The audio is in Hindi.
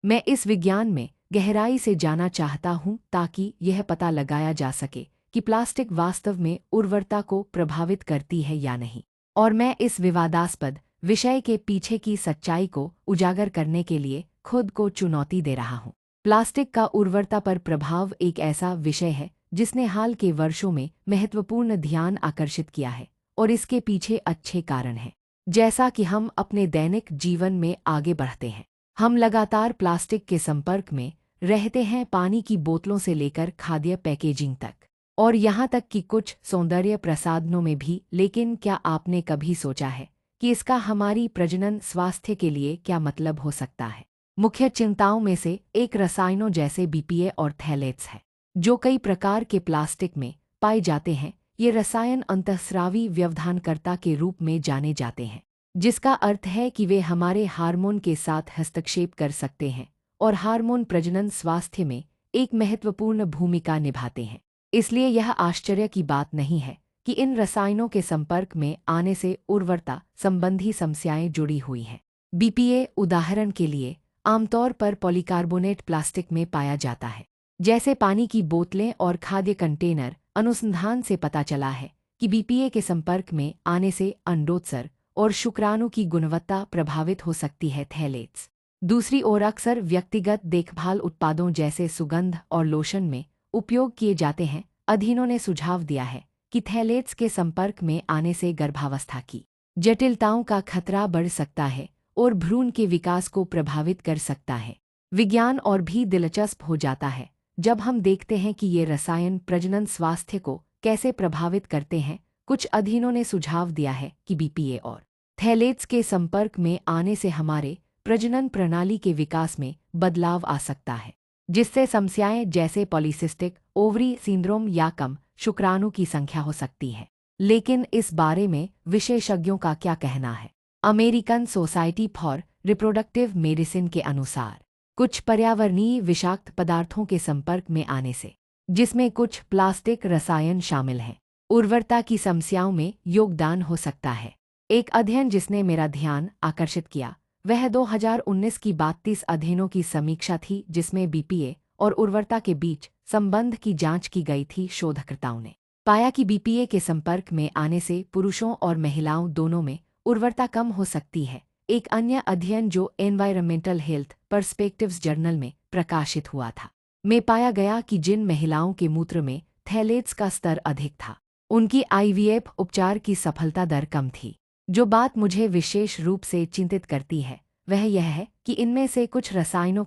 मैं इस विज्ञान में गहराई से जाना चाहता हूँ ताकि यह पता लगाया जा सके कि प्लास्टिक वास्तव में उर्वरता को प्रभावित करती है या नहीं। और मैं इस विवादास्पद विषय के पीछे की सच्चाई को उजागर करने के लिए खुद को चुनौती दे रहा हूँ। प्लास्टिक का उर्वरता पर प्रभाव एक ऐसा विषय है जिसने हाल के वर्षों में महत्वपूर्ण ध्यान आकर्षित किया है, और इसके पीछे अच्छे कारण हैं। जैसा कि हम अपने दैनिक जीवन में आगे बढ़ते हैं, हम लगातार प्लास्टिक के संपर्क में रहते हैं, पानी की बोतलों से लेकर खाद्य पैकेजिंग तक, और यहाँ तक कि कुछ सौंदर्य प्रसाधनों में भी। लेकिन क्या आपने कभी सोचा है कि इसका हमारी प्रजनन स्वास्थ्य के लिए क्या मतलब हो सकता है? मुख्य चिंताओं में से एक रसायनों जैसे बीपीए और थैलेट्स है, जो कई प्रकार के प्लास्टिक में पाए जाते हैं। ये रसायन अंतःस्रावी व्यवधानकर्ता के रूप में जाने जाते हैं, जिसका अर्थ है कि वे हमारे हार्मोन के साथ हस्तक्षेप कर सकते हैं और हार्मोन प्रजनन स्वास्थ्य में एक महत्वपूर्ण भूमिका निभाते हैं। इसलिए यह आश्चर्य की बात नहीं है कि इन रसायनों के संपर्क में आने से उर्वरता संबंधी समस्याएं जुड़ी हुई हैं। बीपीए, उदाहरण के लिए, आमतौर पर पॉलीकार्बोनेट प्लास्टिक में पाया जाता है, जैसे पानी की बोतलें और खाद्य कंटेनर। अनुसंधान से पता चला है कि बीपीए के संपर्क में आने से अंडोत्सर्ग और शुक्राणु की गुणवत्ता प्रभावित हो सकती है। थैलेट्स, दूसरी ओर, अक्सर व्यक्तिगत देखभाल उत्पादों जैसे सुगंध और लोशन में उपयोग किए जाते हैं। अध्ययनों ने सुझाव दिया है कि थैलेट्स के संपर्क में आने से गर्भावस्था की जटिलताओं का खतरा बढ़ सकता है और भ्रूण के विकास को प्रभावित कर सकता है। विज्ञान और भी दिलचस्प हो जाता है जब हम देखते हैं कि ये रसायन प्रजनन स्वास्थ्य को कैसे प्रभावित करते हैं। कुछ अध्ययनों ने सुझाव दिया है कि बीपीए और थैलेट्स के संपर्क में आने से हमारे प्रजनन प्रणाली के विकास में बदलाव आ सकता है, जिससे समस्याएं जैसे पॉलीसिस्टिक ओवरी सिंड्रोम या कम शुक्राणु की संख्या हो सकती है। लेकिन इस बारे में विशेषज्ञों का क्या कहना है? American society for reproductive medicine के अनुसार, कुछ पर्यावरणीय विषाक्त पदार्थों के संपर्क में आने से, जिसमें कुछ प्लास्टिक रसायन शामिल हैं, उर्वरता की समस्याओं में योगदान हो सकता है। एक अध्ययन जिसने मेरा ध्यान आकर्षित किया वह 2019 की 32 अध्ययनों की समीक्षा थी, जिसमें बीपीए और उर्वरता के बीच संबंध की जांच की गई थी। शोधकर्ताओं ने पाया कि बीपीए के संपर्क में आने से पुरुषों और महिलाओं दोनों में उर्वरता कम हो सकती है। एक अन्य अध्ययन जो एनवायरमेंटल हेल्थ पर्सपेक्टिव्स जर्नल में प्रकाशित हुआ था, में पाया गया कि जिन महिलाओं के मूत्र में थैलेट्स का स्तर अधिक था, उनकी आईवीएफ उपचार की सफलता दर कम थी। जो बात मुझे विशेष रूप से चिंतित करती है वह यह है कि इनमें से कुछ रसायनों